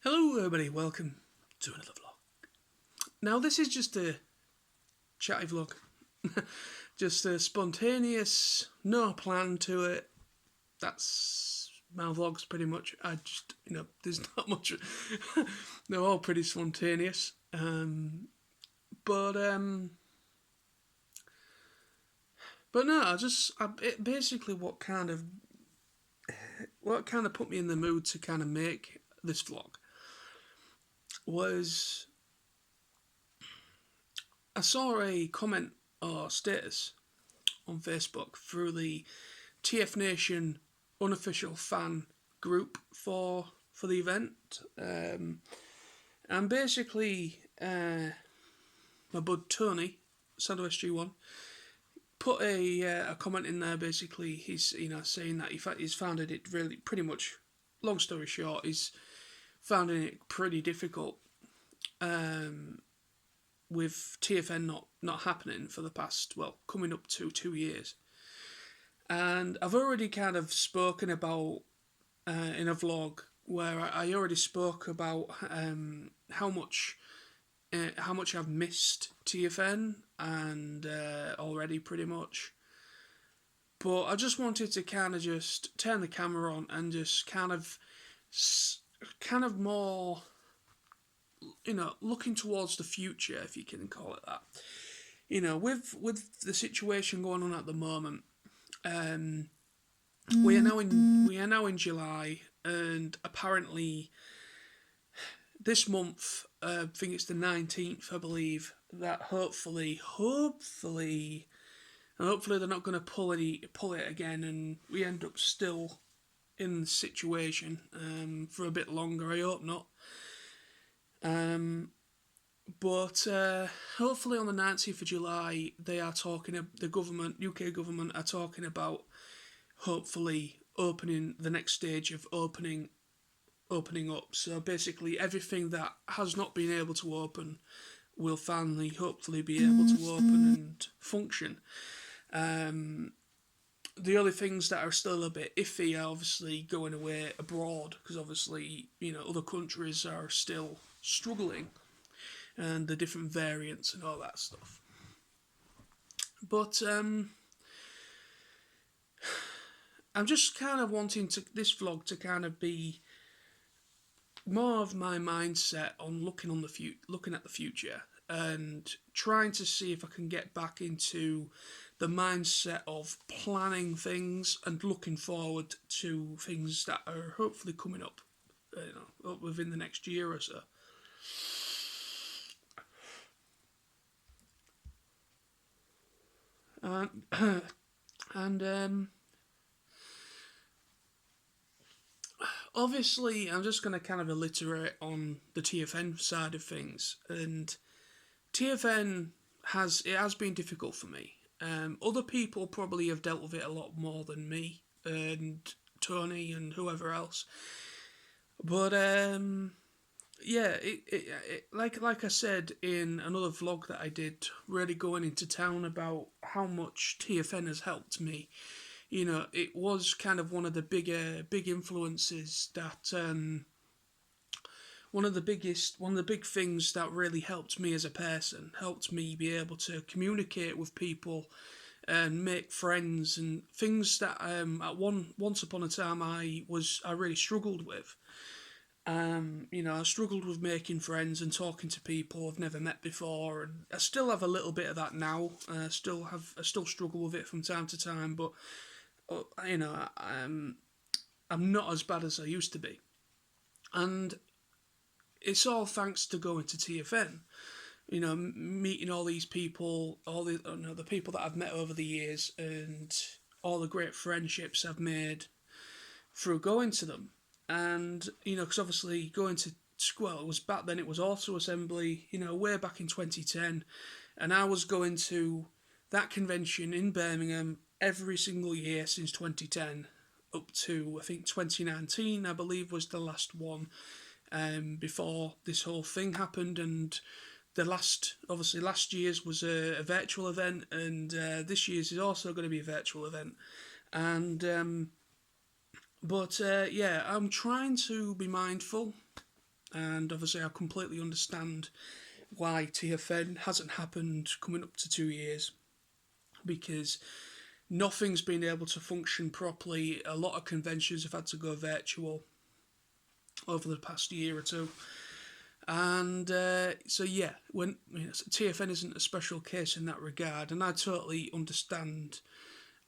Hello, everybody. Welcome to another vlog. Now, this is just a chatty vlog, just a spontaneous, no plan to it. That's my vlogs pretty much. There's not much. They're all pretty spontaneous. But but no, basically what kind of put me in the mood to kind of make this vlog was I saw a comment or status on Facebook through the TF Nation unofficial fan group for the event, and basically my bud Tony Sando SG1 put a comment in there. Basically, he's saying that he's found it really pretty much. Long story short, he's finding it pretty difficult with TFN not happening for the past, coming up to 2 years. And I've already kind of spoken about in a vlog where I already spoke about how much I've missed TFN and already pretty much. But I just wanted to kind of just turn the camera on and just kind of more, looking towards the future, if you can call it that. With the situation going on at the moment, we are now in July, and apparently this month, I think it's the 19th, I believe, that hopefully, they're not going to pull it again, and we end up still in the situation for a bit longer. I hope not. But hopefully on the 19th of July, they are talking. The government, UK government, are talking about hopefully opening the next stage of opening up. So basically, everything that has not been able to open will finally, hopefully, be able to open and function. The only things that are still a bit iffy are obviously going away abroad, because obviously, other countries are still struggling, and the different variants and all that stuff. But I'm just kind of wanting this vlog to kind of be more of my mindset on looking at the future, and trying to see if I can get back into the mindset of planning things and looking forward to things that are hopefully coming up, within the next year or so. And obviously, I'm just going to kind of alliterate on the TFN side of things, and TFN has been difficult for me. Other people probably have dealt with it a lot more than me and Tony and whoever else. But yeah, like I said in another vlog that I did, really going into town about how much TFN has helped me. It was kind of one of the big influences that one of the big things that really helped me as a person, helped me be able to communicate with people and make friends, and things that once upon a time I really struggled with. I struggled with making friends and talking to people I've never met before, and I still have a little bit of that now. I still struggle with it from time to time, but I'm not as bad as I used to be, and it's all thanks to going to TFN. Meeting all these people, the people that I've met over the years, and all the great friendships I've made through going to them. And because obviously going to school, it was back then. It was Auto Assembly, way back in 2010, and I was going to that convention in Birmingham every single year since 2010 up to I think 2019, I believe, was the last one before this whole thing happened. And last year's was a virtual event, and this year's is also going to be a virtual event. And but yeah, I'm trying to be mindful and obviously I completely understand why TFN hasn't happened coming up to 2 years, because nothing's been able to function properly. A lot of conventions have had to go virtual over the past year or two. And so yeah, when TFN isn't a special case in that regard, and I totally understand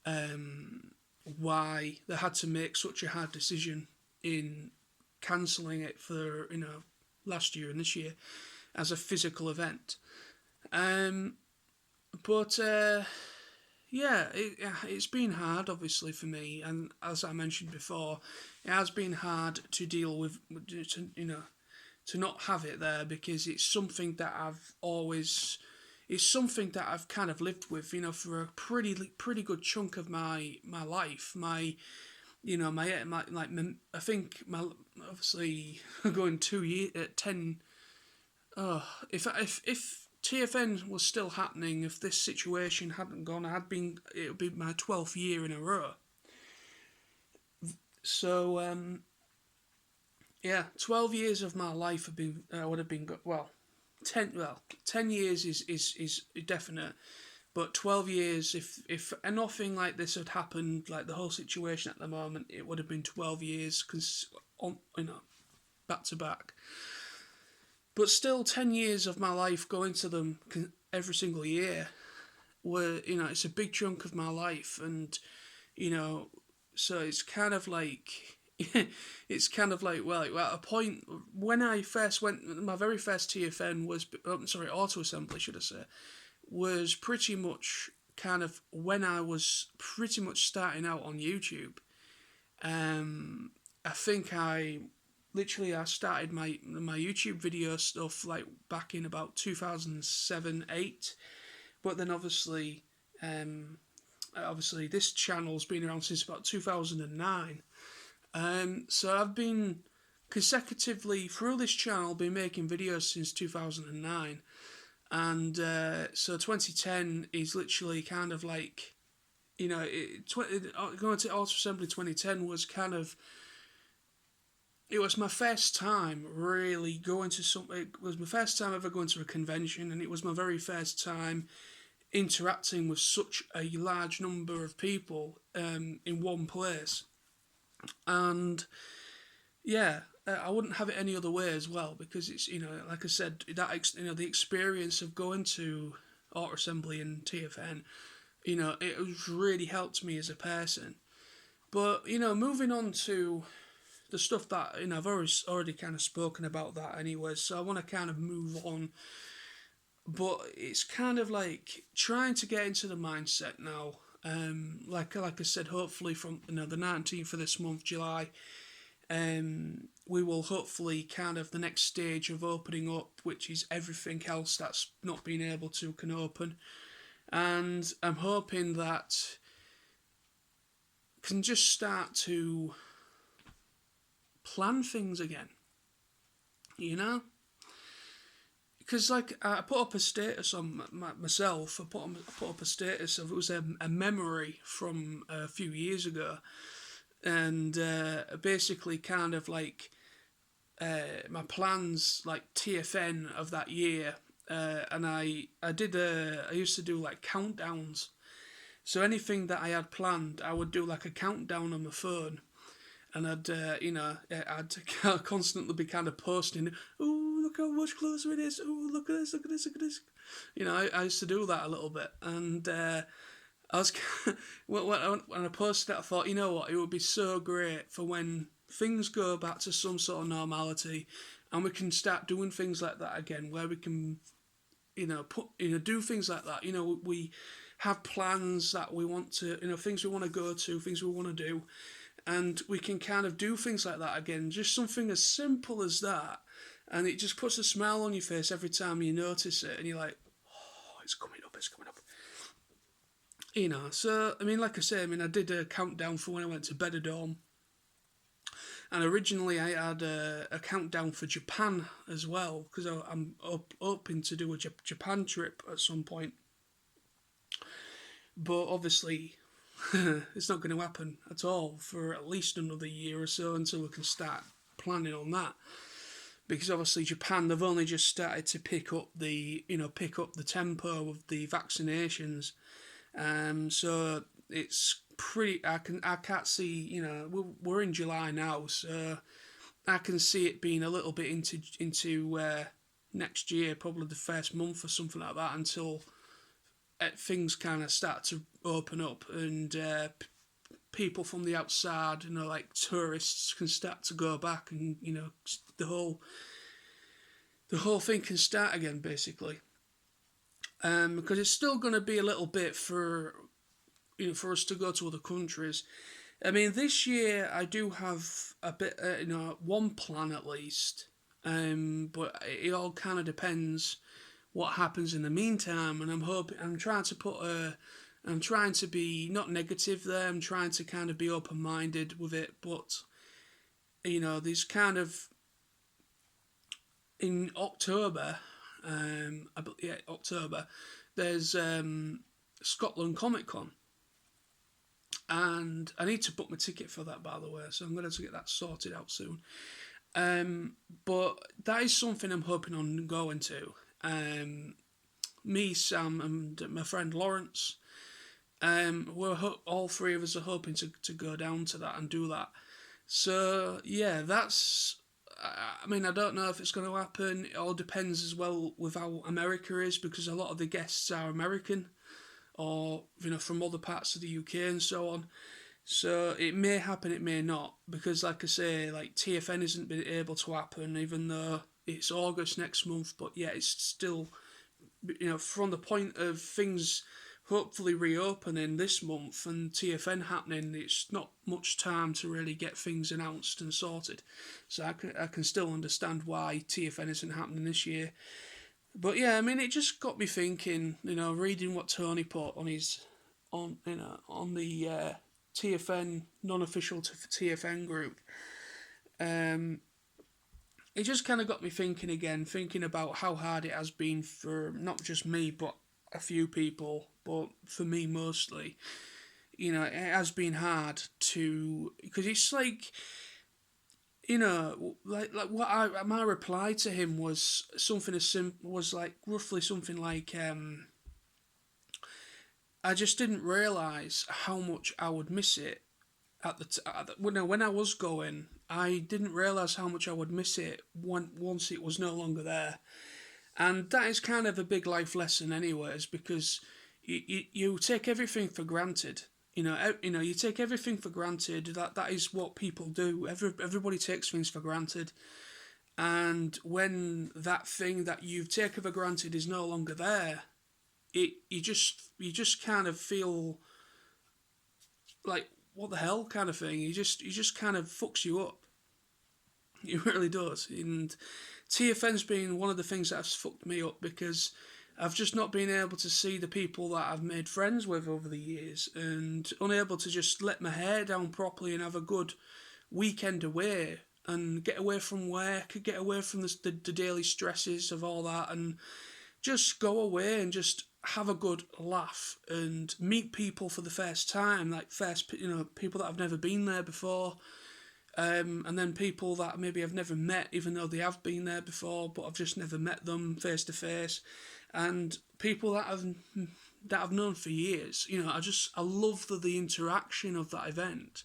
why they had to make such a hard decision in cancelling it for last year and this year as a physical event. But yeah, it's been hard, obviously, for me, and as I mentioned before, it has been hard to deal with, to not have it there, because it's something that it's something that I've kind of lived with, for a pretty good chunk of my life. I think my obviously going 2 years, 10. Oh, if TFN was still happening, if this situation hadn't gone, it would be my 12th year in a row. So yeah, 12 years of my life would have been good. 10 years is definite, but 12 years, if nothing like this had happened, like the whole situation at the moment, it would have been 12 years, because back to back. But still, 10 years of my life going to them every single year it's a big chunk of my life. And, so it's kind of like, well, at a point, when I first went, my very first TFN was, Auto Assembly, should I say, was pretty much kind of when I was pretty much starting out on YouTube. I think I started my YouTube video stuff like back in about 2007-8, but then obviously this channel's been around since about 2009. So I've been consecutively through this channel been making videos since 2009, and so 2010 is literally kind of like, going to Auto Assembly 2010 was kind of, it was my first time really going to it was my first time ever going to a convention, and it was my very first time interacting with such a large number of people in one place. And yeah, I wouldn't have it any other way as well, because it's, like I said, that the experience of going to Auto Assembly and TFN, it has really helped me as a person. But moving on to the stuff that I've already kind of spoken about that anyway, so I want to kind of move on. But it's kind of like trying to get into the mindset now. Like I said, hopefully from the 19th of this month, July, we will hopefully kind of the next stage of opening up, which is everything else that's not been able to can open, and I'm hoping that can just start to plan things again, because like I put up a status on myself. I put up a status of, it was a memory from a few years ago, and basically kind of like my plans, like TFN of that year, and I used to do like countdowns. So anything that I had planned, I would do like a countdown on my phone, and I'd constantly be kind of posting, "Oh, look how much closer it is! Oh, look at this! Look at this! Look at this!" I used to do that a little bit, and I was when I posted it, I thought, you know what, it would be so great for when things go back to some sort of normality, and we can start doing things like that again, where we can, do things like that. We have plans that we want to, things we want to go to, things we want to do, and we can kind of do things like that again. Just something as simple as that, and it just puts a smile on your face every time you notice it, and you're like, oh, it's coming up, it's coming up. So, like I say, I did a countdown for when I went to Benidorm. And originally I had a countdown for Japan as well, because I'm hoping to do a Japan trip at some point. But obviously, it's not going to happen at all for at least another year or so until we can start planning on that. because obviously Japan, they've only just started to pick up the tempo of the vaccinations. So it's pretty. I can't see. We're in July now, so I can see it being a little bit into next year, probably the first month or something like that, until things kind of start to open up and people from the outside, like tourists, can start to go back, and the whole thing can start again, basically. Because it's still going to be a little bit for us to go to other countries. I mean, this year I do have a bit, one plan at least. But it all kind of depends what happens in the meantime, and I'm trying to be not negative there. I'm trying to kind of be open minded with it, but there's kind of in October, October, there's Scotland Comic Con, and I need to book my ticket for that, by the way. So I'm going to get that sorted out soon. But that is something I'm hoping on going to. Me, Sam, and my friend Lawrence. All three of us are hoping to go down to that and do that. So yeah, that's. I mean, I don't know if it's going to happen. It all depends as well with how America is, because a lot of the guests are American, or from other parts of the UK and so on. So it may happen, it may not, because like I say, like TFN isn't been able to happen, even though it's August next month. But yeah, it's still, from the point of things hopefully reopening this month and TFN happening, it's not much time to really get things announced and sorted. So I can still understand why TFN isn't happening this year. But yeah, I mean, it just got me thinking. Reading what Tony put on the TFN non-official TFN group. It just kind of got me thinking again, thinking about how hard it has been for not just me, but a few people, but for me mostly. It has been hard because it's like, like what my reply to him was something was like roughly something like, I just didn't realize how much I would miss it when I was going. I didn't realize how much I would miss it once it was no longer there. And that is kind of a big life lesson, anyways, because you take everything for granted. You take everything for granted. That is what people do. Everybody takes things for granted, and when that thing that you've taken for granted is no longer there, you just kind of feel like, what the hell, kind of thing. You just kind of fucks you up. It really does. And TFN's been one of the things that has fucked me up, because I've just not been able to see the people that I've made friends with over the years, and unable to just let my hair down properly and have a good weekend away and get away from work, get away from the daily stresses of all that, and just go away and just have a good laugh and meet people for the first time, like people that I've never been there before. And then people that maybe I've never met, even though they have been there before, but I've just never met them face to face, and people that I've known for years. I love the interaction of that event.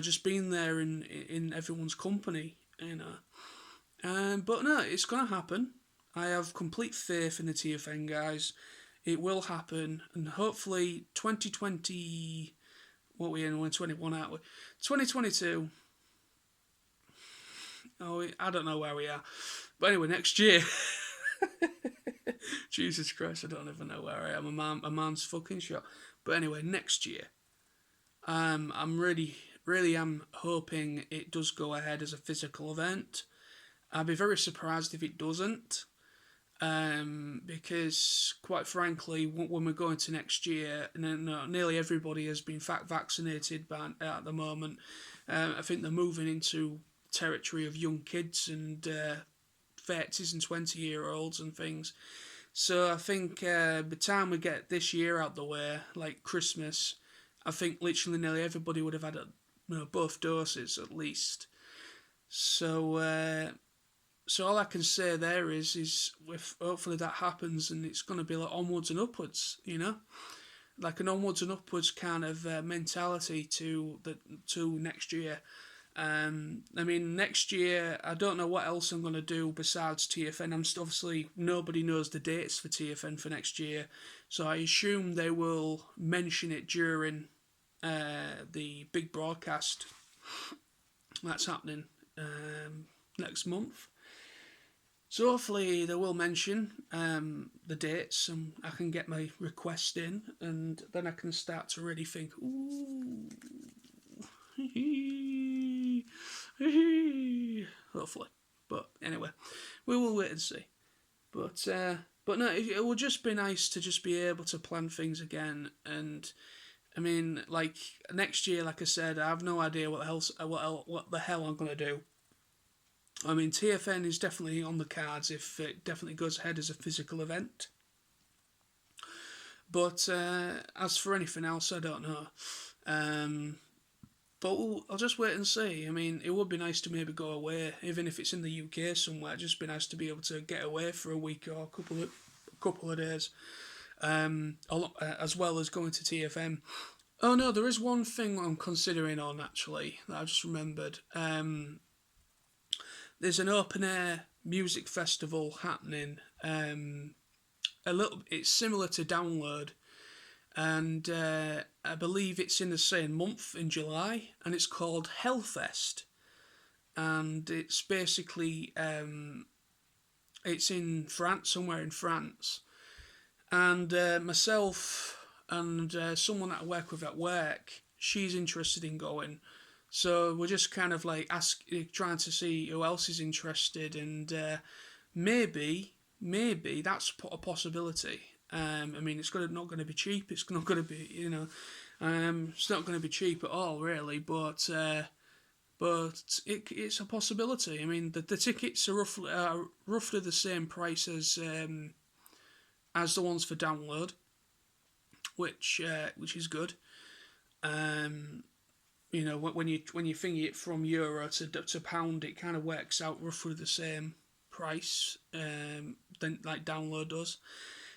Just being there in everyone's company. But no, it's gonna happen. I have complete faith in the TFN guys. It will happen, and hopefully 2020. What we in? We're 21, aren't we? 2022. Oh, I don't know where we are, but anyway, next year. Jesus Christ, I don't even know where I am. A man's fucking shot. But anyway, next year. I'm really, really am hoping it does go ahead as a physical event. I'd be very surprised if it doesn't. Because quite frankly, when we're going to next year, nearly everybody has been vaccinated at the moment. I think they're moving into territory of young kids and 30s and 20-year-olds and things. So I think by the time we get this year out the way, like Christmas, I think literally nearly everybody would have had both doses at least. So so all I can say there is if hopefully that happens, and it's going to be like onwards and upwards, like an onwards and upwards kind of mentality to next year. I mean, next year I don't know what else I'm going to do besides TFN. Obviously nobody knows the dates for TFN for next year, so I assume they will mention it during the big broadcast that's happening next month. So hopefully they will mention the dates, and I can get my request in, and then I can start to really think, ooh, hopefully. But anyway, we will wait and see. But no, it will just be nice to just be able to plan things again. And I mean, like next year, like I said, I have no idea what the hell I'm gonna do. I mean, TFN is definitely on the cards if it definitely goes ahead as a physical event. But as for anything else, I don't know. But I'll just wait and see. I mean, it would be nice to maybe go away, even if it's in the UK somewhere. It'd just be nice to be able to get away for a week or a couple of days, as well as going to TFM. Oh no, there is one thing I'm considering on actually that I just remembered. There's an open air music festival happening. It's similar to Download, and I believe it's in the same month in July, and it's called Hellfest, and it's basically it's in France, somewhere in France, and myself and someone that I work with at work, she's interested in going. So we're just kind of like trying to see who else is interested, and maybe that's a possibility. I mean, not going to be cheap. It's not going to be, it's not going to be cheap at all, really. But it's a possibility. I mean, the tickets are roughly the same price as the ones for Download, which is good. When you think it from euro to pound, it kind of works out roughly the same price than like Download does.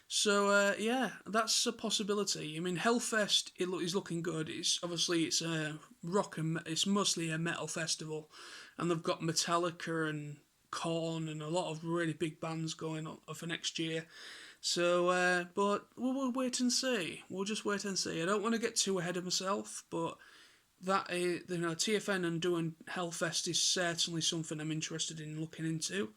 So yeah, that's a possibility. I mean, Hellfest is looking good. It's a rock and it's mostly a metal festival, and they've got Metallica and Korn and a lot of really big bands going on for next year. So, but we'll wait and see. We'll just wait and see. I don't want to get too ahead of myself, but that is, TFN and doing Hellfest is certainly something I'm interested in looking into.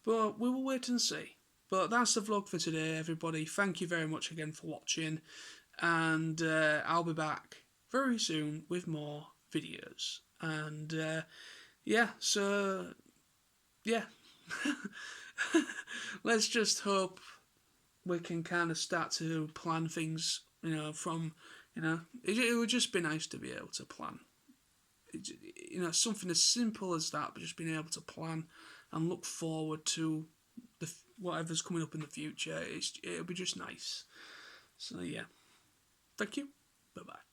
But we will wait and see. But that's the vlog for today, everybody. Thank you very much again for watching, and I'll be back very soon with more videos. And yeah, so yeah, let's just hope we can kind of start to plan things. It would just be nice to be able to plan. Something as simple as that, but just being able to plan and look forward to whatever's coming up in the future. It'll be just nice. So yeah, thank you. Bye bye.